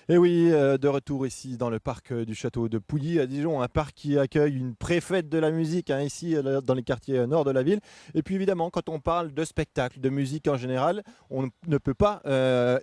Et oui, de retour ici dans le parc du château de Pouilly à Dijon, un parc qui accueille une préfète de la musique ici dans les quartiers nord de la ville. Et puis évidemment, quand on parle de spectacle, de musique en général, on ne peut pas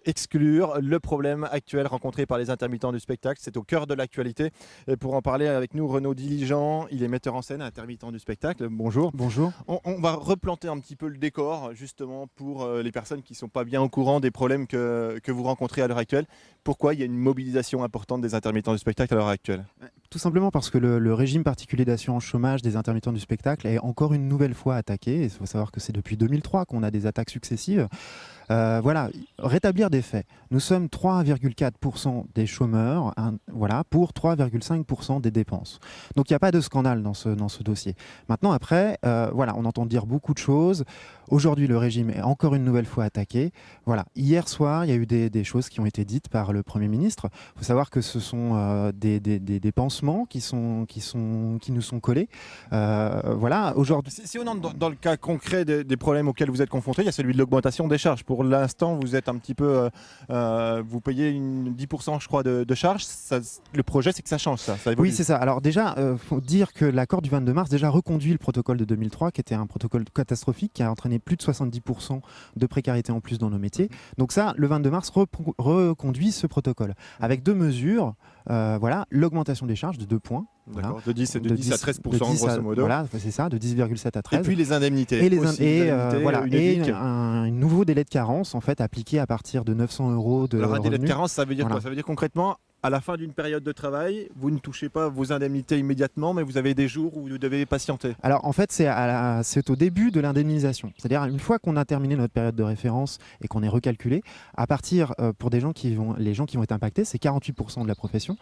exclure le problème actuel rencontré par les intermittents du spectacle. C'est au cœur de l'actualité. Et pour en parler avec nous, Renaud Diligent, il est metteur en scène, intermittent du spectacle. Bonjour. Bonjour. On va replanter un petit peu le décor justement pour les personnes qui ne sont pas bien au courant des problèmes que vous rencontrez à l'heure actuelle. Pourquoi il y a une mobilisation importante des intermittents du spectacle à l'heure actuelle? Tout simplement parce que le régime particulier d'assurance chômage des intermittents du spectacle est encore une nouvelle fois attaqué. Il faut savoir que c'est depuis 2003 qu'on a des attaques successives. Voilà, rétablir des faits. Nous sommes 3,4% des chômeurs, voilà, pour 3,5% des dépenses. Donc il n'y a pas de scandale dans ce dossier. Maintenant, après, voilà, on entend dire beaucoup de choses. Aujourd'hui, le régime est encore une nouvelle fois attaqué. Voilà, hier soir, il y a eu des choses qui ont été dites par le Premier ministre. Il faut savoir que ce sont des pansements qui nous sont collés. Voilà, aujourd'hui. Si on entre dans le cas concret des problèmes auxquels vous êtes confrontés, il y a celui de l'augmentation des charges. Pour l'instant, vous êtes un petit peu, vous payez 10% je crois de charges. Le projet, c'est que ça change ça évolue. Oui, c'est ça. Alors déjà, faut dire que l'accord du 22 mars déjà reconduit le protocole de 2003, qui était un protocole catastrophique, qui a entraîné plus de 70% de précarité en plus dans nos métiers. Donc ça, le 22 mars reconduit ce protocole avec deux mesures. Voilà, l'augmentation des charges de 2 points. D'accord, Voilà. de 10 à 13% grosso modo. Voilà, c'est ça, de 10,7 à 13. Et puis les indemnités. Voilà, un nouveau délai de carence en fait appliqué à partir de 900 € de Alors un délai de revenus. carence, ça veut dire Voilà. quoi? Ça veut dire concrètement, à la fin d'une période de travail, vous ne touchez pas vos indemnités immédiatement, mais vous avez des jours où vous devez patienter. Alors en fait, c'est au début de l'indemnisation. C'est-à-dire une fois qu'on a terminé notre période de référence et qu'on est recalculé, à partir, pour les gens qui vont être impactés, c'est 48% de la profession.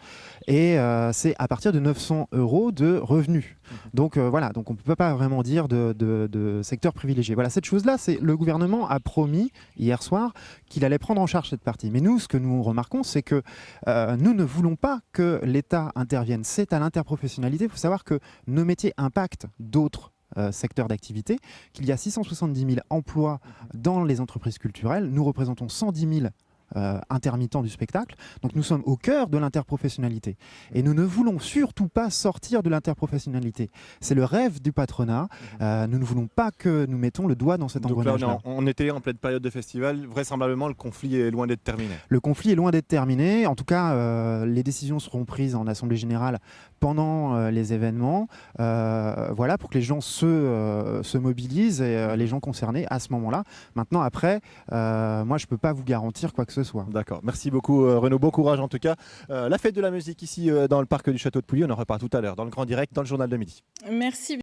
Et c'est à partir de 900 € de revenus. Donc voilà, donc on ne peut pas vraiment dire de secteur privilégié. Voilà, cette chose-là, le gouvernement a promis hier soir qu'il allait prendre en charge cette partie. Mais nous, ce que nous remarquons, c'est que nous ne voulons pas que l'État intervienne. C'est à l'interprofessionnalité. Il faut savoir que nos métiers impactent d'autres secteurs d'activité, qu'il y a 670 000 emplois dans les entreprises culturelles. Nous représentons 110 000 intermittents du spectacle. Donc nous sommes au cœur de l'interprofessionnalité. Et nous ne voulons surtout pas sortir de l'interprofessionnalité. C'est le rêve du patronat. Nous ne voulons pas que nous mettons le doigt dans cet engrenage-là. On était en pleine période de festival. Vraisemblablement, le conflit est loin d'être terminé. Le conflit est loin d'être terminé. En tout cas, les décisions seront prises en Assemblée Générale pendant les événements. Voilà, pour que les gens se mobilisent, et les gens concernés à ce moment-là. Maintenant, après, moi, je ne peux pas vous garantir quoi que ce soit. D'accord. Merci beaucoup Renaud. Bon courage en tout cas. La fête de la musique ici dans le parc du château de Pouilly, on en reparle tout à l'heure dans le grand direct, dans le journal de midi. Merci.